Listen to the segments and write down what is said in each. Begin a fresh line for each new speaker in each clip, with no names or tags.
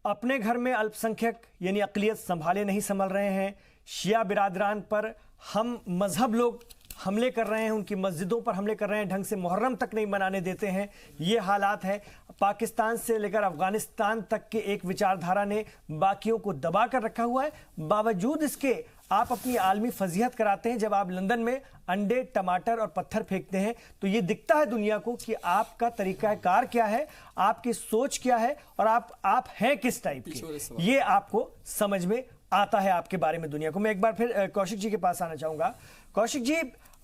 अपने घर में अल्पसंख्यक यानी अक़लियत संभाले नहीं संभल रहे हैं। शिया बिरादरान पर हम मजहब लोग हमले कर रहे हैं, उनकी मस्जिदों पर हमले कर रहे हैं, ढंग से मुहर्रम तक नहीं मनाने देते हैं। ये हालात है। पाकिस्तान से लेकर अफगानिस्तान तक के एक विचारधारा ने बाकियों को दबा कर रखा हुआ है। बावजूद इसके आप अपनी आलमी फजीहत कराते हैं। जब आप लंदन में अंडे, टमाटर और पत्थर फेंकते हैं तो ये दिखता है दुनिया को कि आपका तरीकाकार क्या है, आपकी सोच क्या है और आप हैं किस टाइप के। ये आपको समझ में आता है आपके बारे में दुनिया को। मैं एक बार फिर कौशिक जी के पास आना चाहूंगा। कौशिक जी,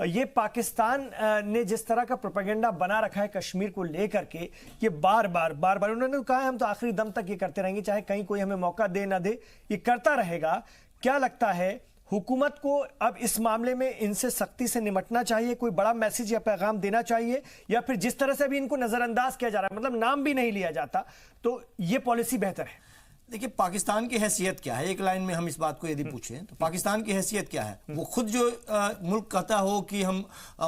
ये पाकिस्तान ने जिस तरह का प्रोपेगेंडा बना रखा है कश्मीर को लेकर के, ये बार बार उन्होंने कहा है हम तो आखिरी दम तक ये करते रहेंगे, चाहे कहीं कोई हमें मौका दे ना दे, ये करता रहेगा। क्या लगता है हुकूमत को अब इस मामले में इनसे सख्ती से निपटना चाहिए, कोई बड़ा मैसेज या पैगाम देना चाहिए, या फिर जिस तरह से अभी इनको नजरअंदाज किया जा रहा है, मतलब नाम भी नहीं लिया जाता, तो ये पॉलिसी बेहतर है?
देखिए, पाकिस्तान की हैसियत क्या है, एक लाइन में हम इस बात को यदि पूछें तो पाकिस्तान की हैसियत क्या है। वो खुद जो मुल्क कहता हो कि हम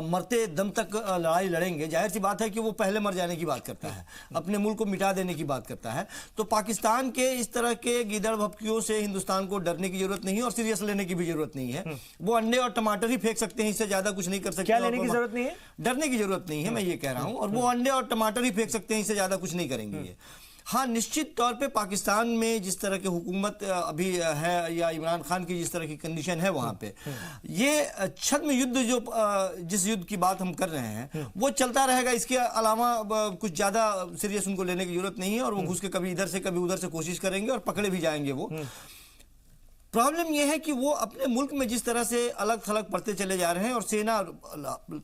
मरते दम तक लड़ाई लड़ेंगे, जाहिर सी बात है कि वो पहले मर जाने की बात करता है, अपने मुल्क को मिटा देने की बात करता है। तो पाकिस्तान के इस तरह के गीदड़ भपकियों से हिंदुस्तान को डरने की जरूरत नहीं है और सीरियस लेने की भी जरूरत नहीं है। वो अंडे और टमाटर ही फेंक सकते हैं, इससे ज्यादा कुछ नहीं कर सकते।
क्या लेने की जरूरत नहीं है?
डरने की जरूरत नहीं है, मैं ये कह रहा हूं। और वो अंडे और टमाटर ही फेंक सकते हैं, इससे ज्यादा कुछ नहीं करेंगे ये। हाँ, निश्चित तौर पे पाकिस्तान में जिस तरह की हुकूमत अभी है, या इमरान खान की जिस तरह की कंडीशन है वहाँ पे, ये छद्म युद्ध जो जिस युद्ध की बात हम कर रहे हैं वो चलता रहेगा। इसके अलावा कुछ ज़्यादा सीरियस उनको लेने की जरूरत नहीं है। और वो घुस के कभी इधर से कभी उधर से कोशिश करेंगे और पकड़े भी जाएंगे वो। प्रॉब्लम यह है कि वो अपने मुल्क में जिस तरह से अलग थलग पड़ते चले जा रहे हैं, और सेना,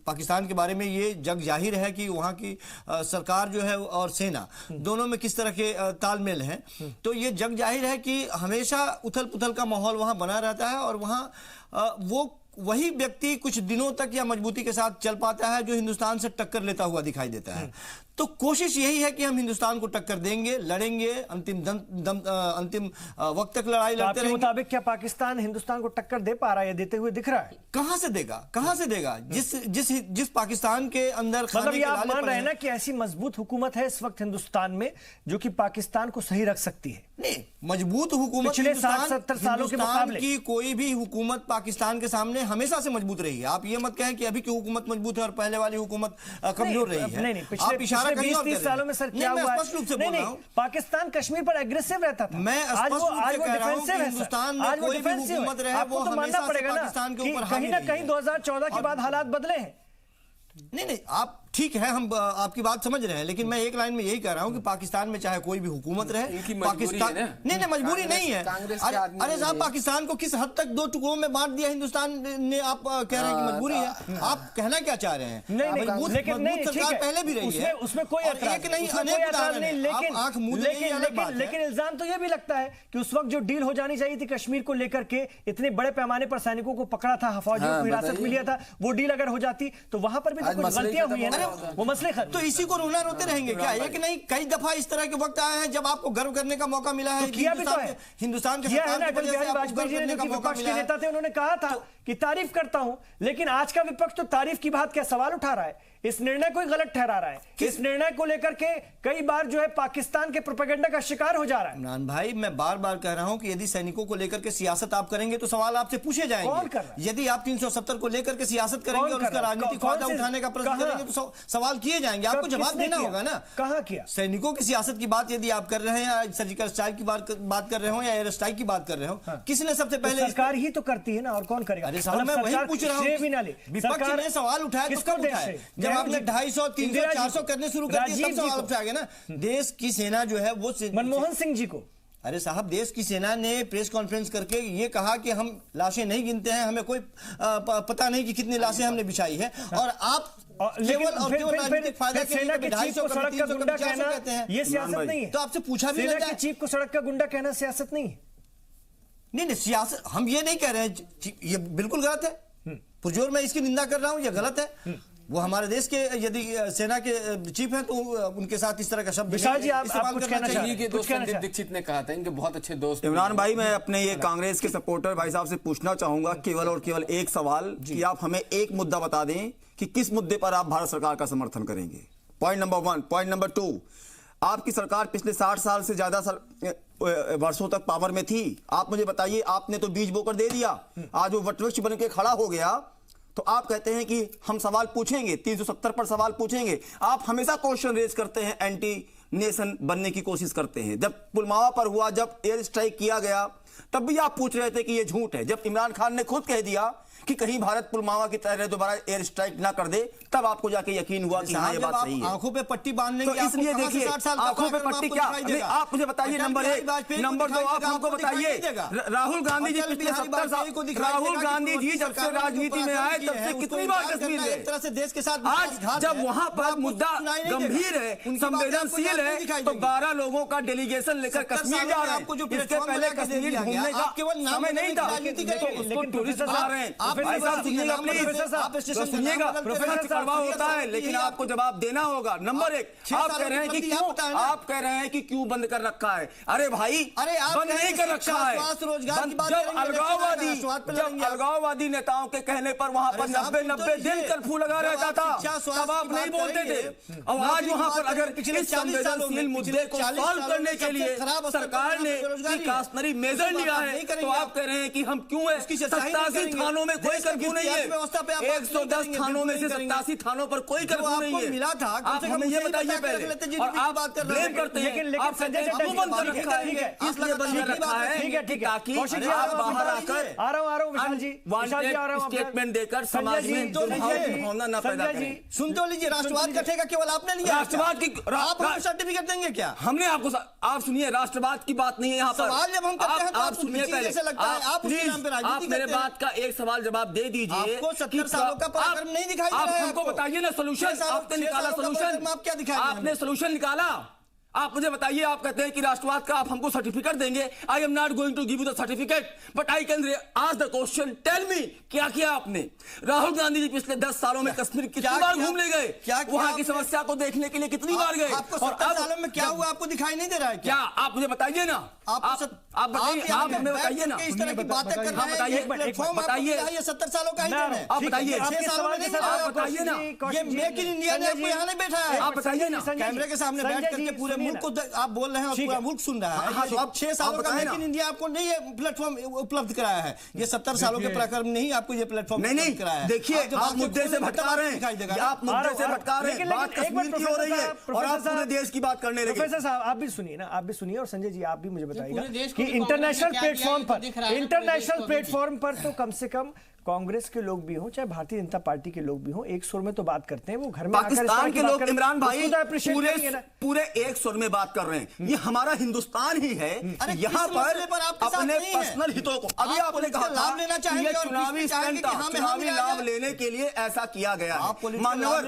पाकिस्तान के बारे में ये जग जाहिर है कि वहाँ की सरकार जो है और सेना दोनों में किस तरह के तालमेल हैं। तो ये जग जाहिर है कि हमेशा उथल पुथल का माहौल वहाँ बना रहता है। और वहाँ वो वही व्यक्ति कुछ दिनों तक या मजबूती के साथ चल पाता है जो हिंदुस्तान से टक्कर लेता हुआ दिखाई देता है। तो कोशिश यही है कि हम हिंदुस्तान को टक्कर देंगे, लड़ेंगे, अंतिम वक्त तक लड़ाई लड़ते रहेंगे।
मुताबिक क्या पाकिस्तान हिंदुस्तान को टक्कर दे पा रहा है, देते हुए दिख रहा है?
कहां से देगा, कहां से देगा? जिस पाकिस्तान के अंदर
मतलब ये आप मान रहे हैं ना कि ऐसी मजबूत हुकूमत है इस वक्त हिंदुस्तान में जो कि पाकिस्तान को सही रख सकती है?
नहीं, मजबूत हुकूमत
पिछले 60-70 सालों के मुकाबले
की कोई भी हुकूमत पाकिस्तान के सामने हमेशा से मजबूत रही है। आप ये मत कहें कि अभी की हुकूमत मजबूत है और पहले वाली हुकूमत कमजोर रही है।
आप इशारा 20-30 सालों में सर क्या हुआ है?
स्पष्ट रूप से बोल रहा हूं,
पाकिस्तान कश्मीर पर एग्रेसिव रहता था।
मैं स्पष्ट रूप से कह रहा हूं कि हिंदुस्तान में कोई भी हुकूमत रहे वो हमेशा से पाकिस्तान के ऊपर हावी रही है।
कहीं ना कहीं 2014 के बाद हालात बदले हैं।
नहीं, आप ठीक है, हम आपकी बात समझ रहे हैं, लेकिन मैं एक लाइन में यही कह रहा हूं कि पाकिस्तान में चाहे कोई भी हुकूमत रहे, पाकिस्तान नहीं मजबूरी नहीं है। अरे साहब, पाकिस्तान को किस हद तक दो टुकड़ों में बांट दिया हिंदुस्तान ने, आप कह रहे हैं कि मजबूरी है। आप कहना क्या चाह रहे हैं? मजबूत सरकार पहले भी रही है,
उसमें कोई
एक नहीं अनेक उदाहरण हैं।
लेकिन इल्जाम तो यह भी लगता है कि उस वक्त जो डील हो जानी चाहिए थी कश्मीर को लेकर के, इतने बड़े पैमाने पर सैनिकों को पकड़ा था, फौजियों को हिरासत में लिया था, वो डील अगर हो जाती तो वहां पर भी तो कुछ गलतियां हुई है ना, वो मसले खत्म।
तो इसी को रोना रोते रहेंगे क्या? एक नहीं, कई दफा इस तरह के वक्त आए हैं जब आपको गर्व करने का मौका मिला है।
तो किया भी तो है,
हिंदुस्तान के
अटल बिहारी वाजपेयी जी ने, जो विपक्ष के नेता थे, उन्होंने कहा था कि तारीफ करता हूं, लेकिन आज का विपक्ष तो तारीफ की बात क्या सवाल उठा रहा है, इस निर्णय को गलत ठहरा रहा है। इस निर्णय को लेकर के कई बार जो है पाकिस्तान के प्रोपेगेंडा का शिकार हो जा रहा है।
इमरान भाई, मैं बार बार कह रहा हूं कि यदि सैनिकों को लेकर के सियासत आप करेंगे तो सवाल आपसे पूछे जाएंगे।
कौन कर रहा है?
यदि आप 370 को लेकर के सियासत करेंगे और उसका राजनीतिक फायदा उठाने का प्रयत्न करेंगे तो सवाल किए जाएंगे, आपको जवाब देना होगा ना।
कहां किया?
सैनिकों की सियासत की बात यदि आप कर रहे हैं, या सर्जिकल स्ट्राइक की बात कर रहे हो, या एयर स्ट्राइक की बात कर रहे हो, किसने सबसे पहले?
सरकार ही तो करती है ना, और कौन करेगा?
अरे साहब, मैं वही पूछ रहा हूं, विपक्ष ने सवाल उठाया तो कब उठाया? जब आपने 250, 300, 400 करने शुरू कर दिए तब सवाल उठा गया ना। देश की सेना जो है वो
मनमोहन सिंह जी को,
अरे साहब, देश की सेना ने प्रेस कॉन्फ्रेंस करके ये कहा कि हम लाशें नहीं गिनते हैं, हमें कोई पता नहीं कि कितनी लाशें हमने बिछाई है। और आप केवल राजनीतिक फायदा के लिए 250 को सड़क का गुंडा कहना ये सियासत नहीं है। तो आपसे पूछा भी
सेना के चीफ को सड़क का गुंडा कहना सियासत नहीं है।
नहीं, सियासत हम ये नहीं कह रहे हैं, ये बिल्कुल गलत है। पुरजोर मैं इसकी निंदा कर रहा हूं, ये गलत है। वो हमारे देश के यदि सेना के चीफ हैं तो उनके साथ इस तरह का शब्द
विशाल जी, आप कुछ कहना चाहिए?
संदीप दीक्षित ने कहा था, इनके बहुत अच्छे दोस्त
इमरान भाई, मैं अपने ये कांग्रेस के सपोर्टर भाई साहब से पूछना चाहूंगा केवल और केवल एक सवाल कि आप हमें एक मुद्दा बता दें कि किस मुद्दे पर आप भारत सरकार का समर्थन करेंगे। Point number 1। पॉइंट नंबर 2, आपकी सरकार पिछले 60 साल से ज्यादा वर्षों तक पावर में थी। आप मुझे बताइए, आपने तो बीज बोकर दे दिया, आज वो वटवृक्ष बन के खड़ा हो गया। तो आप कहते हैं कि हम सवाल पूछेंगे, 370 पर सवाल पूछेंगे। आप हमेशा क्वेश्चन रेज करते हैं, एंटी नेशन बनने की कोशिश करते हैं। जब पुलवामा पर हुआ, जब एयर स्ट्राइक किया गया, तब भी आप पूछ रहे थे कि ये झूठ है। जब इमरान खान ने खुद कह दिया कि कहीं भारत पुलवामा की तरह दोबारा एयर स्ट्राइक ना कर दे, तब आपको जाके यकीन हुआ कि हाँ ये बात सही है।
आंखों पे पट्टी बांध लेंगे,
तो इसलिए देखिए, आंखों पे पट्टी क्या, आप मुझे बताइए। नंबर 1, नंबर 2, आप हमको बताइए, राहुल गांधी जी पिछले 70 साल, राहुल गांधी जी जब से राजनीति में आए तब से कितनी बार कश्मीर गए?
तरह से देश के साथ
आज जब वहां पर मुद्दा गंभीर है, संवेदनशील है, तो 12 लोगों का डेलीगेशन लेकर कश्मीर जा रहे हैं। इसके पहले कश्मीर घूमने का समय नहीं था, तो उसको टूरिस्ट जा रहे हैं। भाई साहब सुनिएगा प्लीज, सुनिएगा। प्रोफेसर कड़वा होता है, लेकिन आपको जवाब देना होगा। नंबर 1, आप कह रहे हैं कि क्यों, आप कह रहे हैं कि क्यों बंद कर रखा है? अरे भाई, बंद नहीं कर रखा है। जब अलगाववादी नेताओं के कहने पर वहां पर 90 दिन कर्फ्यू लगा रहता था, तब आप नहीं बोलते थे। और आज वहां पर अगर इस संवेदनशील मुद्दे को सॉल्व करने के लिए सरकार ने प्रिकॉशनरी मेजर लिया है, तो आप कह रहे हैं कि हम क्यों है? 87 थानों में कोई कर्फ्यू नहीं है, 110 थानों में से 87 थानों पर कोई कर्फ्यू नहीं है।
मिला था,
आप हमें ये बताइए पहले, और आप ब्लेम करते हैं। आप संजय जी क्यों बंद कर रखा है? इसलिए बंद कर रखा है ताकि आप बाहर आकर
आ रहा हूं विशाल जी आ रहा हूं,
स्टेटमेंट देकर समाज में भावना न पैदा करें।
सुन तो लीजिए, राष्ट्रवाद का ठेका केवल आपने लिया।
राष्ट्रवाद की
आप हमको सर्टिफिकेट देंगे क्या?
हमने आपको, आप सुनिए, राष्ट्रवाद की बात नहीं है यहाँ पर।
सवाल जब हम करते हैं तो
आप सुनिए पहले,
आप
मेरे बात का एक सवाल जवाब दे दीजिए।
आपको 70 सालों का पराक्रम नहीं दिखाई दे रहा है।
आप हमको बताइए ना सोल्यूशन, आपने निकाला सोल्यूशन,
आप क्या दिखाएंगे?
आपने सोल्यूशन निकाला। आप मुझे बताइए, आप कहते हैं कि राष्ट्रवाद का आप हमको सर्टिफिकेट देंगे। I am not going to give you the certificate, but I can ask the question, tell me, क्या किया आपने? राहुल गांधी जी पिछले 10 सालों में कश्मीर कितनी बार घूम ले गए? वहां की समस्या को देखने के लिए कितनी बार गए?
आपको 70 सालों में क्या हुआ आपको दिखाई नहीं दे रहा है क्या?
आप मुझे बताइए ना, आप बताइए, आप हमें बताइए ना,
इस तरह की बातें कर रहे हैं।
बताइए,
बताइए, ये 70 सालों का ही है।
आप बताइए,
आप
बताइए ना,
ये मेक इन इंडिया ने आपको यहाँ नहीं बैठा है।
आप बताइए ना,
कैमरे के सामने बैठ करके पूरे मुल्क को आप बोल रहे हैं और पूरा मुल्क सुन रहा है।
तो
अब 6 सालों का मेक इन इंडिया आपको नहीं ये प्लेटफॉर्म उपलब्ध कराया है। ये 70 सालों के पराक्रम नहीं आपको ये प्लेटफॉर्म
नहीं
कराया है।
देखिए, आप मुद्दे से भटका रहे हैं, आप मुद्दे से भटका रहे हैं। बात कश्मीर की हो रही है और आप पूरे देश की बात करने लगे।
प्रोफेसर साहब आप भी सुनिए ना, आप भी सुनिए, और संजय जी आप भी मुझे बताइएगा कि इंटरनेशनल प्लेटफॉर्म पर तो कम से कम कांग्रेस के लोग भी हों, चाहे भारतीय जनता पार्टी के लोग भी हों, एक सुर में तो बात करते हैं। वो घर में
पाकिस्तान के लोग, इमरान भाई,
पूरे
पूरे एक सुर में बात कर रहे हैं। ये हमारा हिंदुस्तान ही है। यहाँ पर अपने पर्सनल हितों को, अभी आपने कहा लाभ लेना चाहिए, चुनावी स्टंट था, चुनावी लाभ लेने के लिए ऐसा किया गया है। मान्यवर,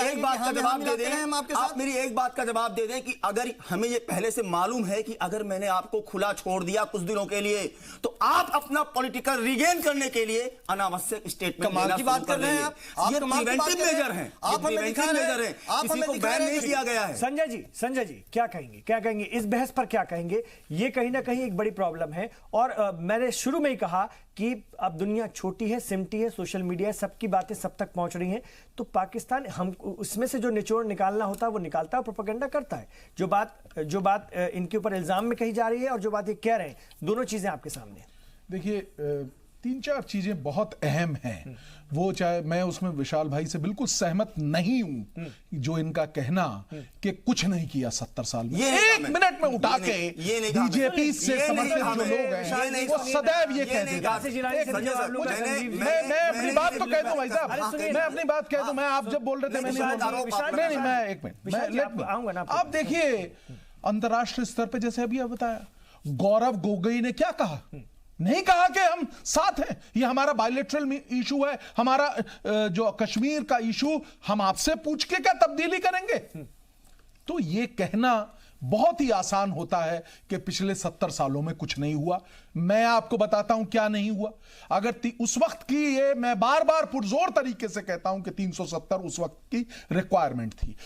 एक बात का जवाब दे दें, आप मेरी एक बात का जवाब दे दें कि अगर हमें ये पहले से मालूम है कि अगर मैंने आपको खुला छोड़ दिया कुछ दिनों के लिए, तो आप अपना पॉलिटिकल रिगेन करने के लिए अनावश्यक स्टेटमेंट
कमाल की बात कर रहे हैं आप।
ये प्रिवेंटिव मेजर है,
आप हमें दिखा रहे हैं, आप
किसी को बैन नहीं किया गया है।
संजय जी क्या कहेंगे इस बहस पर? क्या कहेंगे? ये कहीं ना कहीं एक बड़ी प्रॉब्लम है। और मैंने शुरू में ही कहा कि अब दुनिया छोटी है, सिमटी है, सोशल मीडिया, सबकी बातें सब तक पहुंच रही हैं, तो पाकिस्तान हम उसमें से जो निचोड़ निकालना होता है वो निकालता है, प्रोपेगेंडा करता है। जो बात इनके ऊपर इल्जाम में कही जा रही है और जो बात ये कह रहे हैं, दोनों चीजें आपके सामने।
देखिए, 3-4 चीजें बहुत अहम हैं। वो चाहे मैं उसमें विशाल भाई से बिल्कुल सहमत नहीं हूं, जो इनका कहना कि कुछ नहीं किया 70 साल में, 1 मिनट में उठा के बीजेपी से समर्थित जो लोग हैं वो सदैव ये कहते हैं। मैं अपनी बात तो कह दूं भाई साहब, मैं अपनी बात कह दूं। मैं आप जब बोल रहे थे नहीं, मैं 1 मिनट, आप देखिए अंतरराष्ट्रीय स्तर पे, जैसे अभी आप बताया, गौरव गोगोई ने क्या कहा? नहीं कहा कि हम साथ हैं, ये हमारा बायलैटरल इशू है, हमारा जो कश्मीर का इशू, हम आपसे पूछ के क्या तब्दीली करेंगे? तो ये कहना बहुत ही आसान होता है कि पिछले 70 सालों में कुछ नहीं हुआ। मैं आपको बताता हूं क्या नहीं हुआ। अगर उस वक्त की, ये मैं बार बार पुरजोर तरीके से कहता हूं कि 370 उस वक्त की रिक्वायरमेंट थी,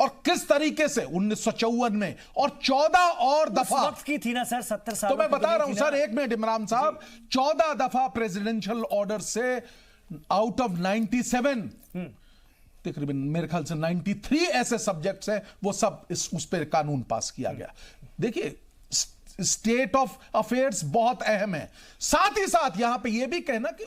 और किस तरीके से 1954 में और 14 और दफा
वक्त की थी ना सर, 70 साल।
तो मैं बता रहा हूं सर, 1 मिनट इमरान साहब, 14 दफा प्रेसिडेंशियल ऑर्डर से आउट ऑफ 97 तकरीबन मेरे ख्याल से 93 ऐसे सब्जेक्ट्स हैं, वो सब उस पर कानून पास किया गया। देखिए, स्टेट ऑफ अफेयर्स बहुत अहम है। साथ ही साथ यहां पे यह भी कहना कि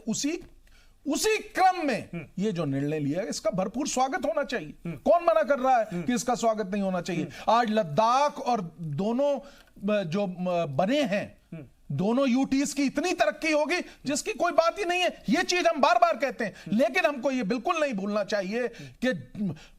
उसी क्रम में ये जो निर्णय लिया है इसका भरपूर स्वागत होना चाहिए। कौन मना कर रहा है कि इसका स्वागत नहीं होना चाहिए? आज लद्दाख और दोनों जो बने हैं, दोनों यूटीज की इतनी तरक्की होगी जिसकी कोई बात ही नहीं है। ये चीज हम बार बार कहते हैं, लेकिन हमको ये बिल्कुल नहीं भूलना चाहिए कि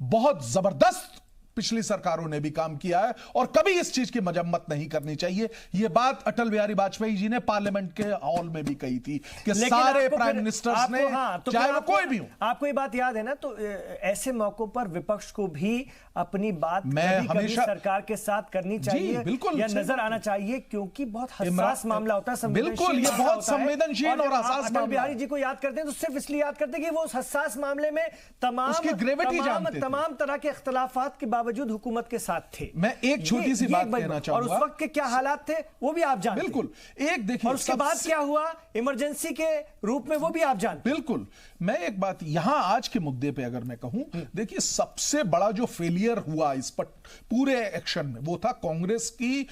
बहुत जबरदस्त पिछली सरकारों ने भी काम किया है और कभी इस चीज की मजम्मत नहीं करनी चाहिए। यह बात अटल बिहारी वाजपेयी जी ने पार्लियामेंट के हॉल में भी कही थी कि सारे प्राइम मिनिस्टर्स ने, चाहे वो कोई भी हो।
आपको ये बात याद है ना, तो ऐसे मौकों पर विपक्ष को भी अपनी बात हमेशा सरकार के साथ करनी चाहिए,
बिल्कुल,
या नजर आना चाहिए, क्योंकि बहुत हसास मामला होता है।
बिल्कुल, ये बहुत संवेदनशील और हसास
अटल बिहारी जी को याद करते हैं तो सिर्फ इसलिए याद करते हैं कि वो उस हसास मामले में तमाम तरह के इख्तलाफात के बावजूद हुकूमत के साथ थे।
मैं एक छोटी सी बात कहना चाहूंगा,
और उस वक्त के क्या हालात थे वो भी आप जानते हैं।
बिल्कुल, एक देखिए,
और उसके बाद क्या हुआ इमरजेंसी के रूप में वो भी आप जानते हैं।
बिल्कुल, मैं एक बात यहां आज के मुद्दे पे अगर मैं कहूं, देखिए सबसे बड़ा जो फेलियर हुआ इस पर पूरे एक्शन में वो था कांग्रेस की।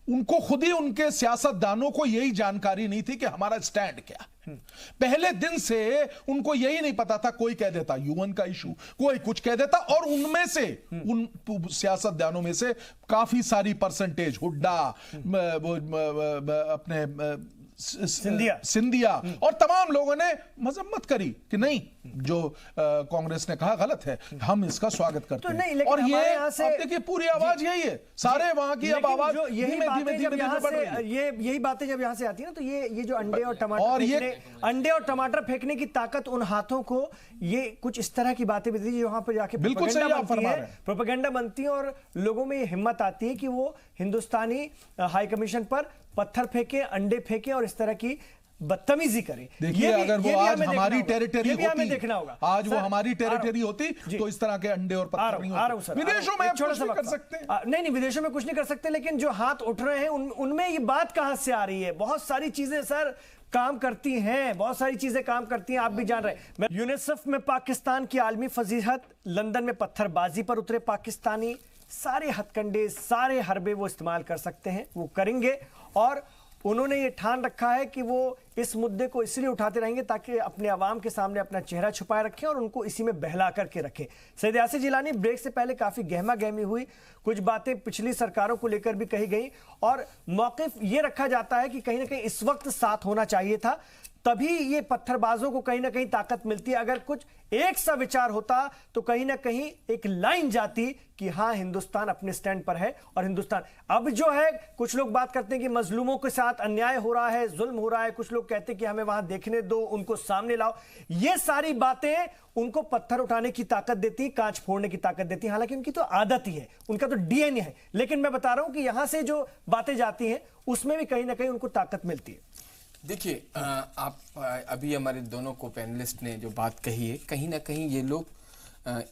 उनको खुद ही उनके सियासतदानों को यही जानकारी नहीं थी कि हमारा स्टैंड क्या। पहले दिन से उनको यही नहीं पता था। कोई कह देता यूएन का इशू, कोई कुछ कह देता, और उनमें से उन सियासतदानों में से काफी सारी परसेंटेज, हुड्डा, अपने सिंधिया और तमाम लोगों ने मजम्मत करी कि नहीं, जो कांग्रेस ने कहा गलत है, हम इसका स्वागत करते हैं।
नहीं,
और ये
आप
देखिए पूरी आवाज यही है, सारे वहां की अब आवाज
यही बातें जब यहां से आती है ना, तो ये जो अंडे और टमाटर फेंकने की ताकत उन हाथों को, ये कुछ इस तरह की बातें भी दी जो वहां पर जाके प्रोपेगेंडा बनती है और लोगों में ये हिम्मत आती है कि वो हिंदुस्तानी हाई कमीशन पर पत्थर फेंके, अंडे फेंके और इस तरह की बदतमीजी करे।
देखिए, अगर वो आज हमारी टेरिटरी होती,
देखना होगा
आज वो हमारी टेरिटरी होती तो इस तरह के अंडे और पत्थर नहीं होते। विदेशों में कुछ नहीं कर सकते।
नहीं, विदेशों में कुछ नहीं कर सकते, लेकिन जो हाथ उठ रहे हैं उनमें ये बात कहां से आ रही है? बहुत सारी चीजें सर काम करती हैं, बहुत सारी चीजें काम करती हैं, आप भी जान रहे हैं। यूनिसेफ में पाकिस्तान की आलमी फजीहत, लंदन में पत्थरबाजी पर उतरे पाकिस्तानी, सारे हथकंडे, सारे हरबे वो इस्तेमाल कर सकते हैं, वो करेंगे। और उन्होंने ये ठान रखा है कि वो इस मुद्दे को इसलिए उठाते रहेंगे ताकि अपने अवाम के सामने अपना चेहरा छुपाए रखें और उनको इसी में बहला करके रखें। सैयद यासिर जिलानी, ब्रेक से पहले काफी गहमा गहमी हुई, कुछ बातें पिछली सरकारों को लेकर भी कही गई और मौकिफ ये रखा जाता है कि कहीं ना कहीं इस वक्त साथ होना चाहिए था, तभी ये पत्थरबाजों को कहीं ना कहीं ताकत मिलती है। अगर कुछ एक सा विचार होता तो कहीं ना कहीं एक लाइन जाती कि हां, हिंदुस्तान अपने स्टैंड पर है। और हिंदुस्तान अब जो है, कुछ लोग बात करते हैं कि मजलूमों के साथ अन्याय हो रहा है, जुल्म हो रहा है, कुछ लोग कहते हैं कि हमें वहां देखने दो, उनको सामने लाओ। ये सारी बातें उनको पत्थर उठाने की ताकत देती, कांच फोड़ने की ताकत देती, हालांकि उनकी तो आदत ही है, उनका तो डीएनए है। लेकिन मैं बता रहा हूं कि यहां से जो बातें जाती हैं उसमें भी कहीं ना कहीं उनको ताकत मिलती है।
देखिए, आप अभी हमारे दोनों को पैनलिस्ट ने जो बात कही है, कहीं ना कहीं ये लोग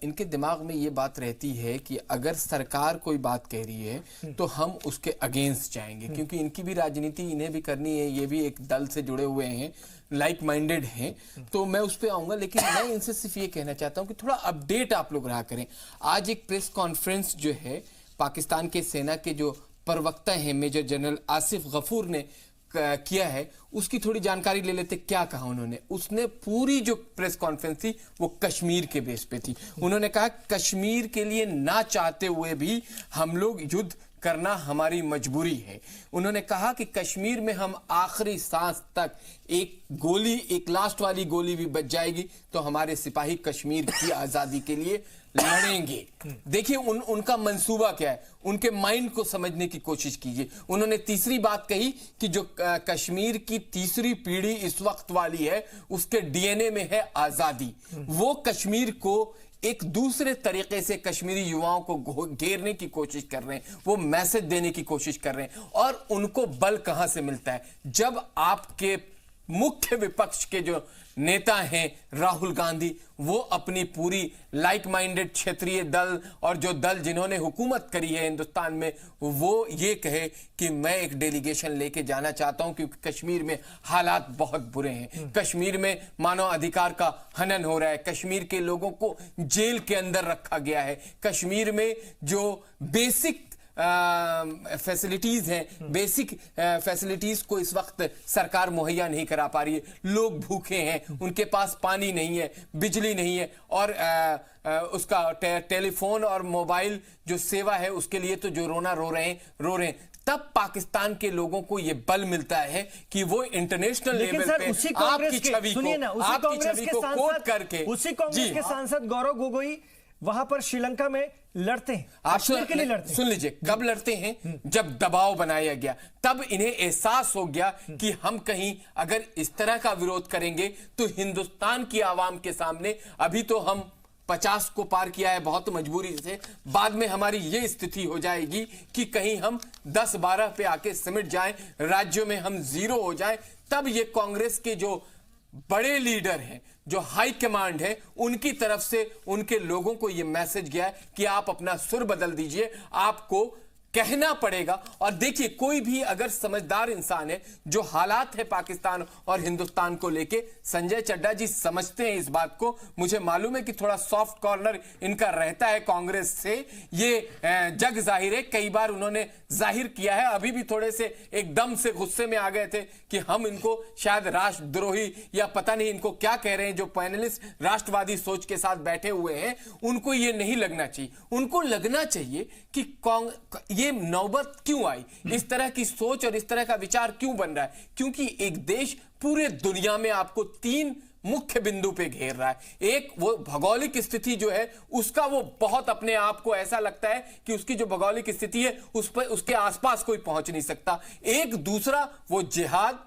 इनके दिमाग में ये बात रहती है कि अगर सरकार कोई बात कह रही है तो हम उसके अगेंस्ट जाएंगे, क्योंकि इनकी भी राजनीति इन्हें भी करनी है, ये भी एक दल से जुड़े हुए हैं, लाइक माइंडेड हैं। तो मैं उस पर आऊँगा, लेकिन मैं इनसे सिर्फ ये कहना चाहता हूँ कि थोड़ा अपडेट आप लोग रहा करें। आज एक प्रेस कॉन्फ्रेंस जो है पाकिस्तान के सेना के जो प्रवक्ता हैं मेजर जनरल आसिफ गफूर ने किया है, उसकी थोड़ी जानकारी ले लेते। क्या कहा उन्होंने? उसने पूरी जो प्रेस कॉन्फ्रेंस थी वो कश्मीर के बेस पे थी। उन्होंने कहा कश्मीर के लिए ना चाहते हुए भी हम लोग युद्ध करना हमारी मजबूरी है। उन्होंने कहा कि कश्मीर में हम आखिरी सांस तक एक लास्ट वाली गोली भी बच जाएगी तो हमारे सिपाही कश्मीर की आजादी के लिए लड़ेंगे। देखिए उनका मंसूबा क्या है, उनके माइंड को समझने की कोशिश कीजिए। उन्होंने तीसरी बात कही कि जो कश्मीर की तीसरी पीढ़ी इस वक्त वाली है उसके डीएनए में है आजादी। वो कश्मीर को एक दूसरे तरीके से कश्मीरी युवाओं को घेरने की कोशिश कर रहे हैं, वो मैसेज देने की कोशिश कर रहे हैं। और उनको बल कहां से मिलता है? जब आपके मुख्य विपक्ष के जो नेता हैं राहुल गांधी, वो अपनी पूरी लाइक माइंडेड क्षेत्रीय दल और जो दल जिन्होंने हुकूमत करी है हिंदुस्तान में, वो ये कहे कि मैं एक डेलीगेशन लेके जाना चाहता हूं क्योंकि कश्मीर में हालात बहुत बुरे हैं। कश्मीर में मानव अधिकार का हनन हो रहा है, कश्मीर के लोगों को जेल के अंदर रखा गया है, कश्मीर में जो बेसिक फैसिलिटीज हैं, बेसिक फैसिलिटीज को इस वक्त सरकार मुहैया नहीं करा पा रही है। लोग भूखे हैं, उनके पास पानी नहीं है, बिजली नहीं है, और उसका टेलीफोन और मोबाइल जो सेवा है उसके लिए तो जो रो रहे हैं। तब पाकिस्तान के लोगों को यह बल मिलता है कि वो इंटरनेशनल लेवल पे आपकी छवि को कोट करके,
उसी कांग्रेस के सांसद गौरव गोगोई वहां पर श्रीलंका में लड़ते हैं,
आप
के लिए लड़ते हैं।
सुन लीजिए, कब लड़ते हैं? जब दबाव बनाया गया, तब इन्हें एहसास हो गया कि हम कहीं अगर इस तरह का विरोध करेंगे तो हिंदुस्तान की आवाम के सामने, अभी तो हम 50 को पार किया है बहुत मजबूरी से, बाद में हमारी ये स्थिति हो जाएगी कि कहीं हम 10-12 पे आके सिमट जाएं, राज्यों में हम 0 हो जाएं। तब ये कांग्रेस के जो बड़े लीडर हैं, जो हाई कमांड है, उनकी तरफ से उनके लोगों को यह मैसेज गया है कि आप अपना सुर बदल दीजिए, आपको कहना पड़ेगा। और देखिए, कोई भी अगर समझदार इंसान है, जो हालात है पाकिस्तान और हिंदुस्तान को लेके, संजय चड्ढा जी समझते हैं इस बात को। मुझे मालूम है कि थोड़ा सॉफ्ट कॉर्नर इनका रहता है कांग्रेस से, ये जग जाहिर है, कई बार उन्होंने जाहिर किया है। अभी भी थोड़े से एकदम से गुस्से में आ गए थे कि हम इनको शायद राष्ट्रद्रोही या पता नहीं इनको क्या कह रहे हैं। जो पैनलिस्ट राष्ट्रवादी सोच के साथ बैठे हुए हैं, उनको ये नहीं लगना चाहिए। उनको लगना चाहिए कि ये नौबत क्यों आई, इस तरह की सोच और इस तरह का विचार क्यों बन रहा है, क्योंकि एक देश पूरे दुनिया में आपको 3 मुख्य बिंदु पे घेर रहा है। एक, वो भौगोलिक स्थिति जो है उसका, वो बहुत अपने आप को ऐसा लगता है कि उसकी जो भौगोलिक स्थिति है उस पर, उसके आसपास कोई पहुंच नहीं सकता। एक दूसरा, वो जिहाद,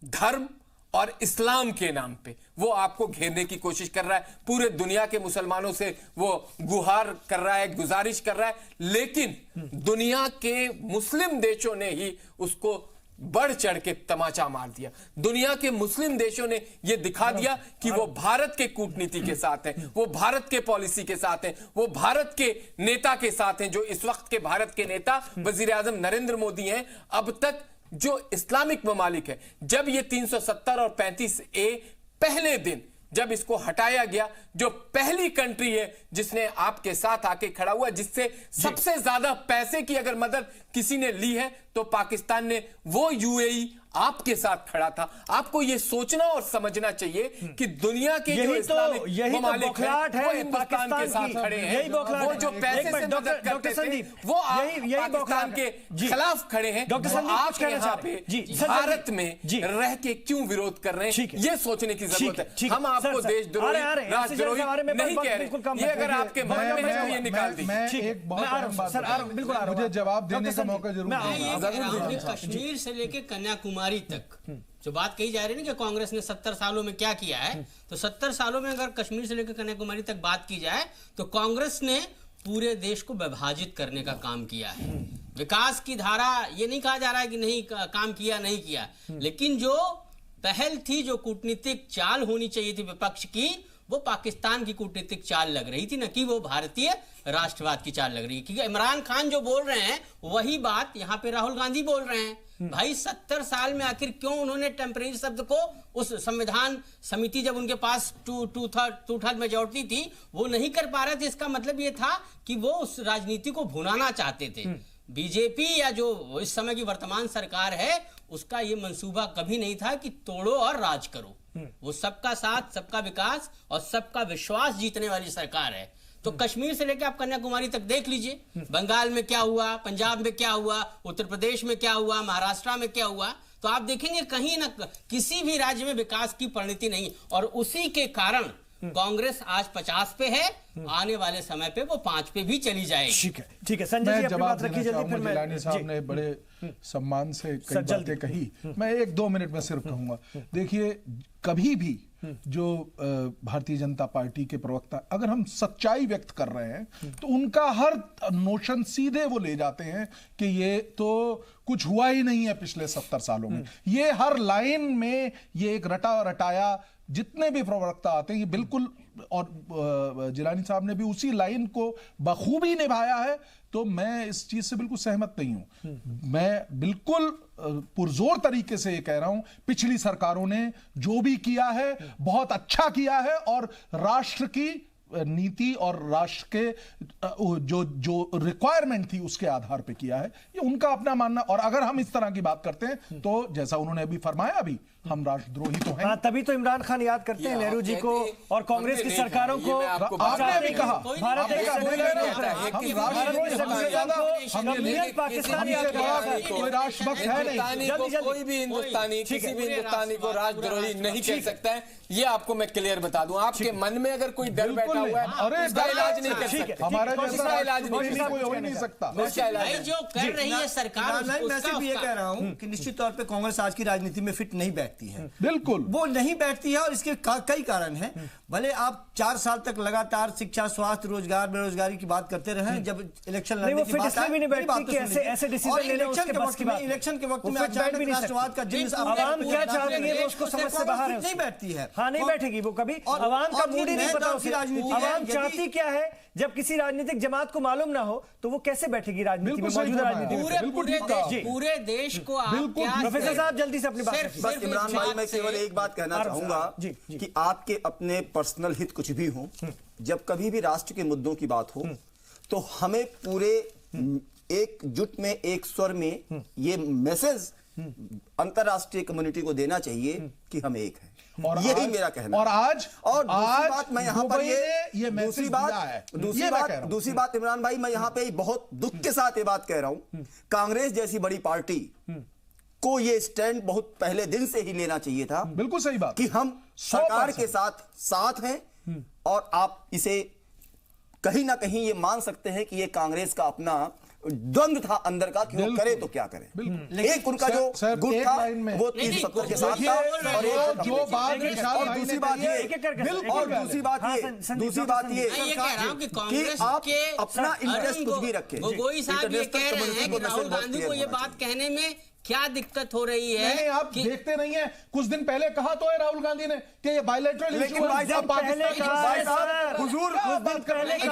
धर्म और इस्लाम के नाम पे वो आपको घेरने की कोशिश कर रहा है। पूरे दुनिया के मुसलमानों से वो गुहार कर रहा है, गुजारिश कर रहा है, लेकिन दुनिया के मुस्लिम देशों ने ही उसको बढ़ चढ़ के तमाचा मार दिया। दुनिया के मुस्लिम देशों ने यह दिखा दिया कि वो भारत के कूटनीति के साथ हैं, वो भारत के पॉलिसी के साथ हैं, वो भारत के नेता के साथ हैं। जो इस वक्त के भारत के नेता वजीर आजम नरेंद्र मोदी हैं। अब तक जो इस्लामिक ममालिक है, जब ये 370 और 35A पहले दिन जब इसको हटाया गया, जो पहली कंट्री है जिसने आपके साथ आके खड़ा हुआ, जिससे सबसे ज्यादा पैसे की अगर मदद किसी ने ली है तो पाकिस्तान ने, वो UAE आपके साथ खड़ा था। आपको यह सोचना और समझना चाहिए कि दुनिया के जो इस्लामिक ममालिक हैं, वो हिंदुस्तान के साथ खड़े हैं। वो जो पैसे से मदद करते थे, वो पाकिस्तान के खिलाफ खड़े हैं। आप यहाँ पे भारत में रह के क्यों विरोध कर रहे हैं, ये सोचने की जरूरत है। हम आपको देशद्रोही, राष्ट्रद्रोही नहीं कह रहे। ये अगर आपके मन में है तो ये निकाल दीजिए।
मुझे जवाब देने का मौका जरूर।
कश्मीर से लेके कन्याकुमारी तक जो बात कही जा रही है ना कि कांग्रेस ने 70 सालों में क्या किया है, तो 70 सालों में अगर कश्मीर से लेकर कन्याकुमारी तक बात की जाए तो कांग्रेस ने पूरे देश को विभाजित करने का काम किया है। विकास की धारा, ये नहीं कहा जा रहा है कि नहीं काम किया, नहीं किया, लेकिन जो पहल थी, जो कूटनीतिक चाल होनी चाहिए थी विपक्ष की, वो पाकिस्तान की कूटनीतिक चाल लग रही थी, न कि वो भारतीय राष्ट्रवाद की चाल लग रही है। क्योंकि इमरान खान जो बोल रहे हैं वही बात यहाँ पे राहुल गांधी बोल रहे हैं। भाई 70 साल में आखिर क्यों उन्होंने टेम्परेरी शब्द को, उस संविधान समिति जब उनके पास टू थर्ड मेजॉरिटी थी, वो नहीं कर पा रहे थे। इसका मतलब ये था कि वो उस राजनीति को भुनाना चाहते थे। बीजेपी या जो इस समय की वर्तमान सरकार है, उसका ये मंसूबा कभी नहीं था कि तोड़ो और राज करो। वो सबका साथ, सबका विकास और सबका विश्वास जीतने वाली सरकार है। तो कश्मीर से लेकर आप कन्याकुमारी तक देख लीजिए, बंगाल में क्या हुआ, पंजाब में क्या हुआ, उत्तर प्रदेश में क्या हुआ, महाराष्ट्र में क्या हुआ, तो आप देखेंगे कहीं ना किसी भी राज्य में विकास की परिणति नहीं। और उसी के कारण कांग्रेस आज 50 पे है, आने वाले समय पे वो 5 पे भी चली जाएगी।
ठीक है, ठीक है संजय जी, अपनी बात रखिए जल्दी। फिर मैं,
जिलानी साहब ने बड़े सम्मान से कई बातें कही, मैं 1-2 मिनट में सिर्फ कहूंगा। देखिए, कभी भी जो भारतीय जनता पार्टी के प्रवक्ता, अगर हम सच्चाई व्यक्त कर रहे हैं तो उनका हर नोशन सीधे वो ले जाते हैं कि ये तो कुछ हुआ ही नहीं है पिछले 70 सालों में। ये हर लाइन में ये एक रटा रटाया, जितने भी प्रवक्ता आते हैं ये बिल्कुल, और जिलानी साहब ने भी उसी लाइन को बखूबी निभाया है। तो मैं इस चीज से बिल्कुल सहमत नहीं हूं। मैं बिल्कुल पुरजोर तरीके से ये कह रहा हूं, पिछली सरकारों ने जो भी किया है बहुत अच्छा किया है, और राष्ट्र की नीति और राष्ट्र के जो रिक्वायरमेंट थी उसके आधार पे किया है, ये उनका अपना मानना। और अगर हम इस तरह की बात करते हैं तो जैसा उन्होंने अभी फरमाया, अभी हम राष्ट्रद्रोही तो हैं।
हाँ, तभी तो इमरान खान याद करते हैं नेहरू जी को और कांग्रेस की सरकारों को।
आपने भी कहा
भारत एक
पाकिस्तान कोई राष्ट्रभक्त है नहीं।
कोई भी हिंदुस्तानी किसी भी हिंदुस्तानी को राष्ट्रद्रोही नहीं कह सकता है। ये आपको मैं क्लियर बता दूं। आपके मन में अगर कोई डर बैठा हुआ है, उसका इलाज नहीं कर सकते।
हमारे
उसका इलाज
कोई हो ही नहीं सकता।
उसका इलाज
जो कर रही है सरकार,
मैं सिर्फ ये कह रहा हूं कि निश्चित तौर पे कांग्रेस आज की राजनीति में फिट नहीं बैठती है।
बिल्कुल
वो नहीं बैठती है, और इसके कई कारण हैं। भले आप 4 साल तक लगातार शिक्षा, स्वास्थ्य, रोजगार, बेरोजगारी की बात करते रहे, जब इलेक्शन लड़ने की बात
भी नहीं बैठती कि ऐसे डिसीजन लेने उसके बस की बात।
इलेक्शन के वक्त में अचानक राष्ट्रवाद का जिन
आवाम क्या चाहती है वो उसको समझ से बाहर है,
नहीं बैठती है।
हाँ, नहीं बैठेगी वो कभी। आवाम का मूड ही नहीं पता उसे। आवाम चाहती क्या है, जब किसी राजनीतिक जमात को मालूम ना हो तो वो कैसे बैठेगी राजनीति में, मौजूदा राजनीति में।
पूरे देश को आप क्या,
प्रोफेसर साहब जल्दी से अपनी बात।
बस इमरान भाई, मैं केवल एक बात कहना चाहूंगा कि आपके अपने पर्सनल हित कुछ भी हो, जब कभी भी राष्ट्र के मुद्दों की बात हो तो हमें पूरे एकजुट में, एक स्वर में ये मैसेज अंतरराष्ट्रीय कम्युनिटी को देना चाहिए कि हम एक हैं। और यही मेरा कहना।
और आज
दूसरी बात मैं यहाँ पर
ये
दूसरी बात इमरान भाई, मैं यहाँ पे बहुत दुख के साथ ये बात कह रहा हूं, कांग्रेस जैसी बड़ी पार्टी को ये स्टैंड बहुत पहले दिन से ही लेना चाहिए था।
बिल्कुल सही बात
कि हम सरकार के साथ हैं, और आप इसे कहीं ना कहीं ये मान सकते हैं कि ये कांग्रेस का अपना द्वंद्व था अंदर का कि वो करे तो क्या करे। एक उनका जो गुट था वो 370 के साथ था, और
जो बात
दूसरी बात ये कि आप अपना इंटरेस्ट कुछ भी रखें।
गोगोई साहब ये कह रहे हैं कि राहुल गांधी को ये बात कहने में क्या दिक्कत हो रही है।
नहीं, आप देखते नहीं है, कुछ दिन पहले कहा तो है राहुल गांधी ने कि ये बायलैटरल इशू है।
भाई साहब पहले
हुजूर बहुत देर कर दी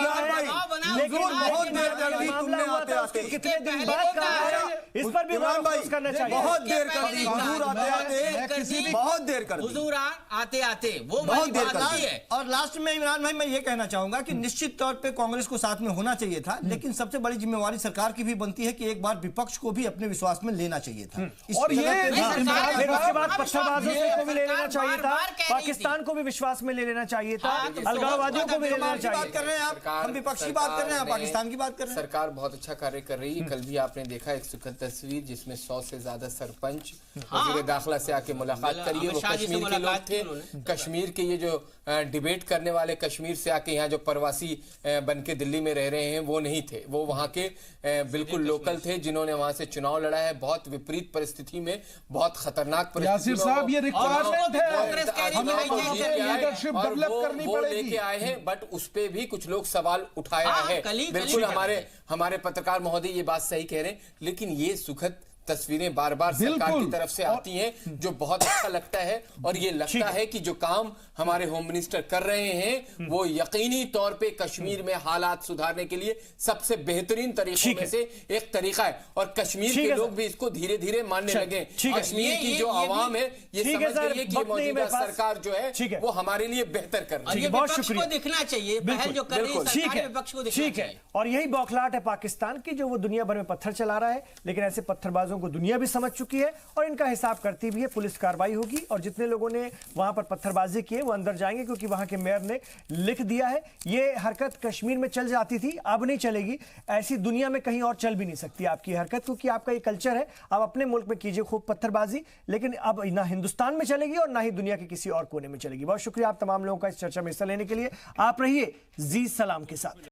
तुमने आते आते,
कितने दिन बाद कहा है, इस पर भी गौर करना चाहिए।
बहुत देर कर दी हुजूर आते आते, बहुत देर कर दी
हुजूर आते आते, वो
बहुत देर कर
दी है।
और लास्ट में इमरान भाई मैं ये कहना चाहूंगा कि निश्चित तौर पे कांग्रेस को साथ में होना चाहिए था, लेकिन सबसे बड़ी जिम्मेवारी सरकार की भी बनती है कि एक बार विपक्ष को भी अपने विश्वास में लेना चाहिए था।
और ये
फिर उसके बाद पत्थरबाजों को भी ले लेना चाहिए था, पाकिस्तान को भी विश्वास में ले लेना चाहिए था, अलगाववादियों को भी ले लेना चाहिए।
बात कर रहे हैं आप, हम विपक्ष की बात कर रहे हैं, पाकिस्तान की बात कर रहे हैं।
सरकार बहुत अच्छा कार्य कर रही है। कल भी आपने देखा एक सुखद तस्वीर जिसमें 100 से ज्यादा सरपंच वजीर दाखिला से आके मुलाकात करी है। वो कश्मीर के लोग थे, कश्मीर के ये जो डिबेट करने वाले कश्मीर से आके यहाँ जो प्रवासी बन के दिल्ली में रह रहे हैं वो नहीं थे, वो वहाँ के बिल्कुल लोकल थे जिन्होंने वहाँ से चुनाव लड़ा है। बहुत विपरीत परिस्थिति में, बहुत खतरनाक
यासिर साहब, ये रिक्वायरमेंट है, हमें लीडरशिप डेवलप करनी पड़ेगी।
लेके आए हैं, बट उस पे भी कुछ लोग सवाल उठाया है। बिल्कुल हमारे पत्रकार महोदय ये बात सही कह रहे हैं, लेकिन ये सुखद तस्वीरें बार बार सरकार की तरफ से आती हैं जो बहुत अच्छा लगता है। और ये लगता है कि जो काम हमारे होम मिनिस्टर कर रहे हैं वो यकीनी तौर पे कश्मीर में हालात सुधारने के लिए सबसे बेहतरीन तरीकों में से एक तरीका है। और कश्मीर के लोग भी इसको धीरे धीरे मानने लगे। कश्मीर की जो आवाम है ये समझ रही है कि मौजूदा सरकार जो है वो हमारे लिए बेहतर कर रही है।
बहुत शुक्रिया,
दिखना चाहिए पहल जो कर रही है सरकार, विपक्ष को दिखना चाहिए।
और यही बौखलाहट है पाकिस्तान की, जो वो दुनिया भर में पत्थर चला रहा है, लेकिन ऐसे पत्थरबाजों को दुनिया भी समझ चुकी है और इनका हिसाब करती भी है। पुलिस कार्रवाई होगी और जितने लोगों ने वहां पर पत्थरबाजी की है वो अंदर जाएंगे, क्योंकि वहां के मेयर ने लिख दिया है। ये हरकत कश्मीर में चल जाती थी, अब नहीं चलेगी। ऐसी दुनिया में कहीं और चल भी नहीं सकती आपकी हरकत, क्योंकि आपका ये कल्चर है। आप अपने मुल्क में कीजिए खूब पत्थरबाजी, लेकिन अब ना हिंदुस्तान में चलेगी और ना ही दुनिया के किसी और कोने में चलेगी। बहुत शुक्रिया आप तमाम लोगों का इस चर्चा में हिस्सा लेने के लिए। आप रहिए जी सलाम के साथ।